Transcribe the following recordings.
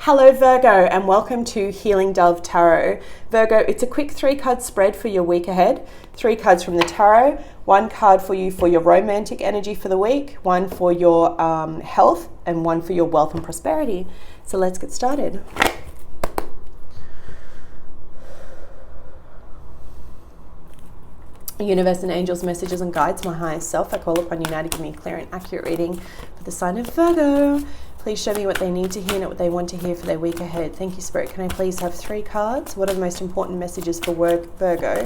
Hello Virgo, and welcome to Healing Dove Tarot. Virgo, it's a quick 3-card spread for your week ahead. 3 cards from the tarot, 1 card for you for your romantic energy for the week, 1 for your health, and 1 for your wealth and prosperity. So let's get started. Universe and angels, messages and guides, my highest self, I call upon you now to give me a clear and accurate reading for the sign of Virgo. Please show me what they need to hear and what they want to hear for their week ahead. Thank you, Spirit. Can I please have 3 cards? What are the most important messages for Virgo?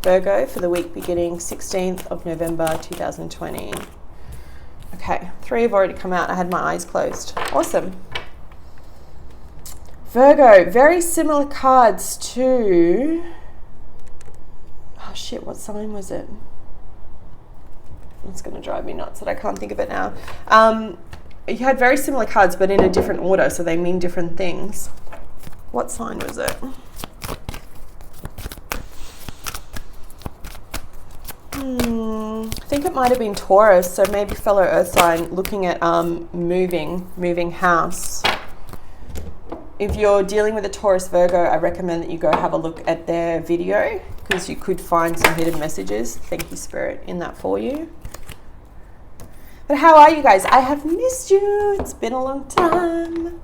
Virgo for the week beginning 16th of November 2020. Okay, 3 have already come out. I had my eyes closed. Awesome. Virgo, very similar cards to... Oh shit, what sign was it? It's going to drive me nuts that I can't think of it now. You had very similar cards, but in a different order, so they mean different things. What sign was it? I think it might have been Taurus, so maybe fellow earth sign looking at moving house. If you're dealing with a Taurus Virgo, I recommend that you go have a look at their video because you could find some hidden messages. Thank you, Spirit, in that for you. But how are you guys? I have missed you. It's been a long time.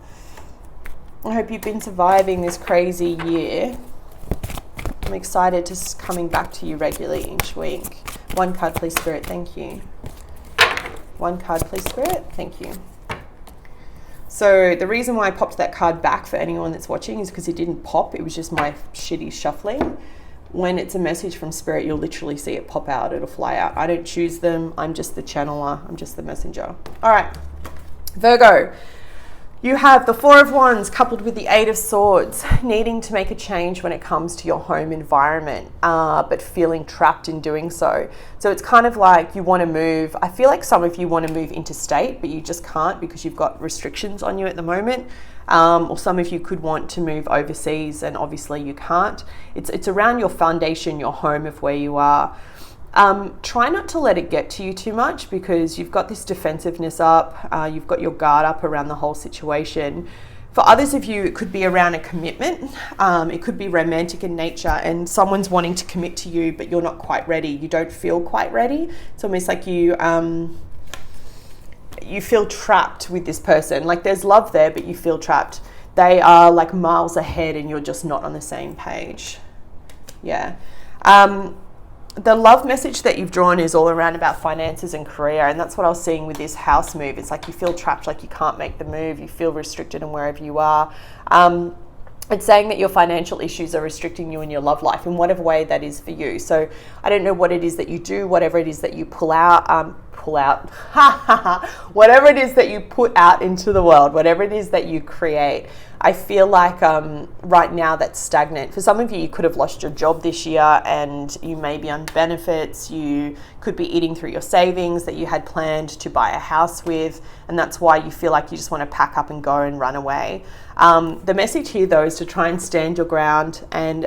I hope you've been surviving this crazy year. I'm excited to coming back to you regularly each week. 1 card, please, Spirit. Thank you. 1 card, please, Spirit. Thank you. So the reason why I popped that card back for anyone that's watching is because it didn't pop. It was just my shitty shuffling. When it's a message from Spirit, you'll literally see it pop out. It'll fly out. I don't choose them. I'm just the channeler. I'm just the messenger. All right. Virgo, you have the 4 of Wands coupled with the 8 of Swords, needing to make a change when it comes to your home environment, but feeling trapped in doing so. So it's kind of like you want to move. I feel like some of you want to move interstate, but you just can't because you've got restrictions on you at the moment. Or some of you could want to move overseas and obviously you can't. It's around your foundation, your home of where you are. Try not to let it get to you too much because you've got this defensiveness up, you've got your guard up around the whole situation. For others of you, it could be around a commitment. It could be romantic in nature and someone's wanting to commit to you, but you're not quite ready. You don't feel quite ready. It's almost like you feel trapped with this person. Like there's love there, but you feel trapped. They are like miles ahead and you're just not on the same page. Yeah. The love message that you've drawn is all around about finances and career. And that's what I was seeing with this house move. It's like you feel trapped, like you can't make the move. You feel restricted in wherever you are. It's saying that your financial issues are restricting you in your love life in whatever way that is for you. So I don't know what it is that you do, whatever it is that you whatever it is that you put out into the world, whatever it is that you create. I feel like right now that's stagnant. For some of you, you could have lost your job this year and you may be on benefits. You could be eating through your savings that you had planned to buy a house with. And that's why you feel like you just want to pack up and go and run away. The message here, though, is to try and stand your ground and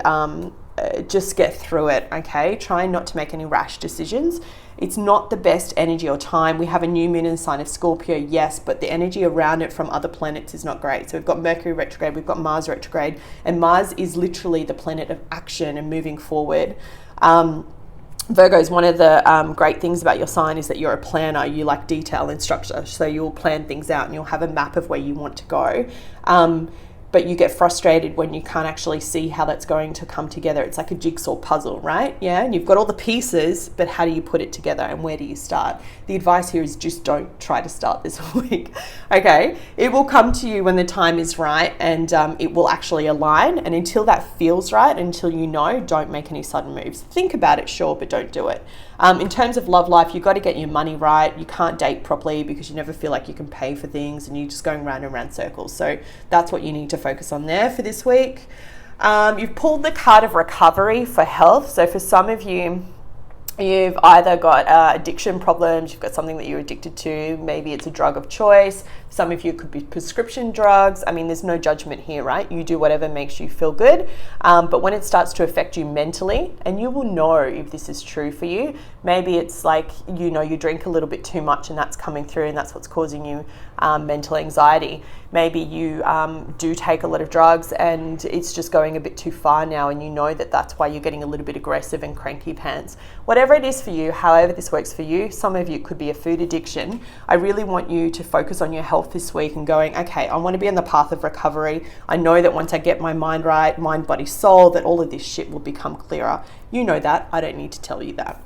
just get through it, okay? Try not to make any rash decisions. It's not the best energy or time. We have a new moon in the sign of Scorpio, yes, but the energy around it from other planets is not great. So we've got Mercury retrograde, we've got Mars retrograde, and Mars is literally the planet of action and moving forward. Virgos, one of the great things about your sign is that you're a planner. You like detail and structure, so you'll plan things out and you'll have a map of where you want to go. But you get frustrated when you can't actually see how that's going to come together. It's like a jigsaw puzzle, right? Yeah, and you've got all the pieces, but how do you put it together and where do you start? The advice here is just don't try to start this week, okay? It will come to you when the time is right and it will actually align. And until that feels right, until you know, don't make any sudden moves. Think about it, sure, but don't do it. In terms of love life, you've got to get your money right. You can't date properly because you never feel like you can pay for things and you're just going round and round circles. So that's what you need to focus on there for this week. You've pulled the card of recovery for health. So for some of you, You've either got addiction problems, you've got something that you're addicted to, maybe it's a drug of choice. Some of you could be prescription drugs. I mean, there's no judgment here, right? You do whatever makes you feel good. But when it starts to affect you mentally, and you will know if this is true for you, maybe it's like, you know, you drink a little bit too much and that's coming through and that's what's causing you mental anxiety. Maybe you do take a lot of drugs and it's just going a bit too far now, and you know that that's why you're getting a little bit aggressive and cranky pants. Whatever it is for you, however this works for you, some of you it could be a food addiction. I really want you to focus on your health this week and going, okay, I want to be on the path of recovery. I know that once I get my mind right, mind, body, soul, that all of this shit will become clearer. You know that. I don't need to tell you that.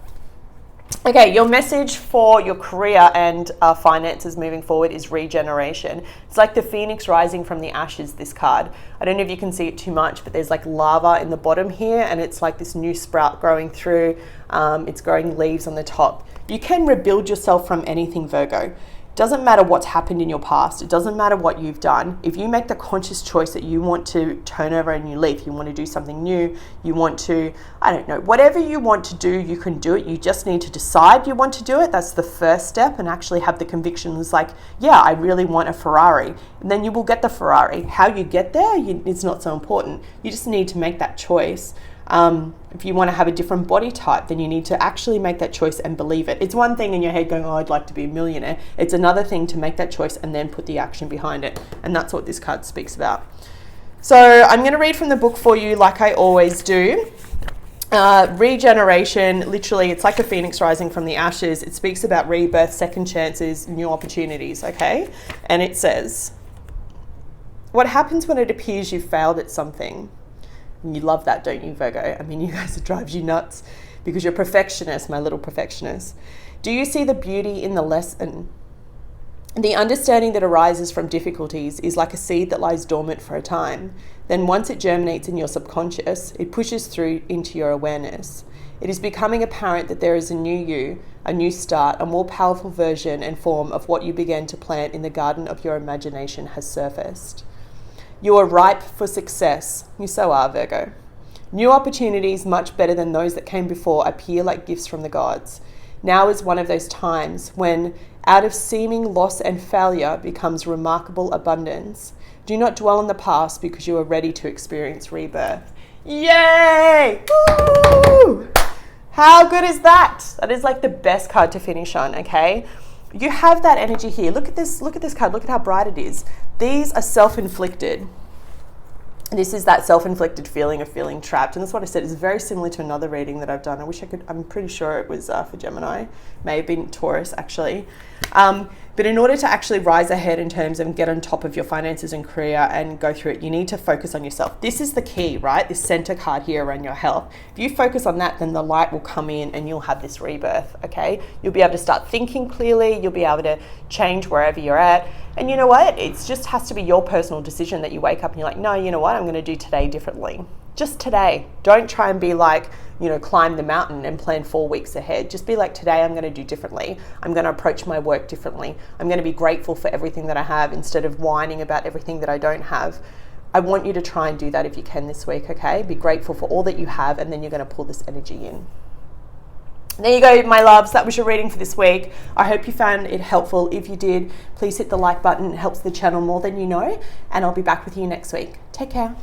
Okay, your message for your career and finances moving forward is regeneration. It's like the phoenix rising from the ashes, this card. I don't know if you can see it too much, but there's like lava in the bottom here, and it's like this new sprout growing through. It's growing leaves on the top. You can rebuild yourself from anything, Virgo. Doesn't matter what's happened in your past. It doesn't matter what you've done. If you make the conscious choice that you want to turn over a new leaf, you want to do something new, you want to, I don't know, whatever you want to do, you can do it. You just need to decide you want to do it. That's the first step, and actually have the convictions like, yeah, I really want a Ferrari. And then you will get the Ferrari. How you get there, it's not so important. You just need to make that choice. If you want to have a different body type, then you need to actually make that choice and believe it. It's one thing in your head going, oh, I'd like to be a millionaire. It's another thing to make that choice and then put the action behind it. And that's what this card speaks about. So I'm going to read from the book for you like I always do. Regeneration, literally, it's like a phoenix rising from the ashes. It speaks about rebirth, second chances, new opportunities, okay? And it says, what happens when it appears you've failed at something? You love that, don't you, Virgo? I mean, you guys, it drives you nuts because you're perfectionists, my little perfectionist. Do you see the beauty in the lesson? The understanding that arises from difficulties is like a seed that lies dormant for a time. Then once it germinates in your subconscious, it pushes through into your awareness. It is becoming apparent that there is a new you, a new start, a more powerful version and form of what you began to plant in the garden of your imagination has surfaced. You are ripe for success. You so are, Virgo. New opportunities, much better than those that came before, appear like gifts from the gods. Now is one of those times when, out of seeming loss and failure, becomes remarkable abundance. Do not dwell on the past because you are ready to experience rebirth. Yay! Woo! How good is that? That is like the best card to finish on, okay? You have that energy here. Look at this card. Look at how bright it is. These are self-inflicted. This is that self-inflicted feeling of feeling trapped. And that's what I said. It's very similar to another reading that I've done. I wish I could, I'm pretty sure it was for Gemini. May have been Taurus, actually. But in order to actually rise ahead in terms of get on top of your finances and career and go through it, you need to focus on yourself. This is the key, right? This center card here around your health. If you focus on that, then the light will come in and you'll have this rebirth, okay? You'll be able to start thinking clearly. You'll be able to change wherever you're at. And you know what? It just has to be your personal decision that you wake up and you're like, no, you know what? I'm going to do today differently. Just today. Don't try and be like, you know, climb the mountain and plan 4 weeks ahead. Just be like, today I'm going to do differently. I'm going to approach my work differently. I'm going to be grateful for everything that I have instead of whining about everything that I don't have. I want you to try and do that if you can this week, okay? Be grateful for all that you have, and then you're going to pull this energy in. There you go, my loves. That was your reading for this week. I hope you found it helpful. If you did, please hit the like button. It helps the channel more than you know. And I'll be back with you next week. Take care.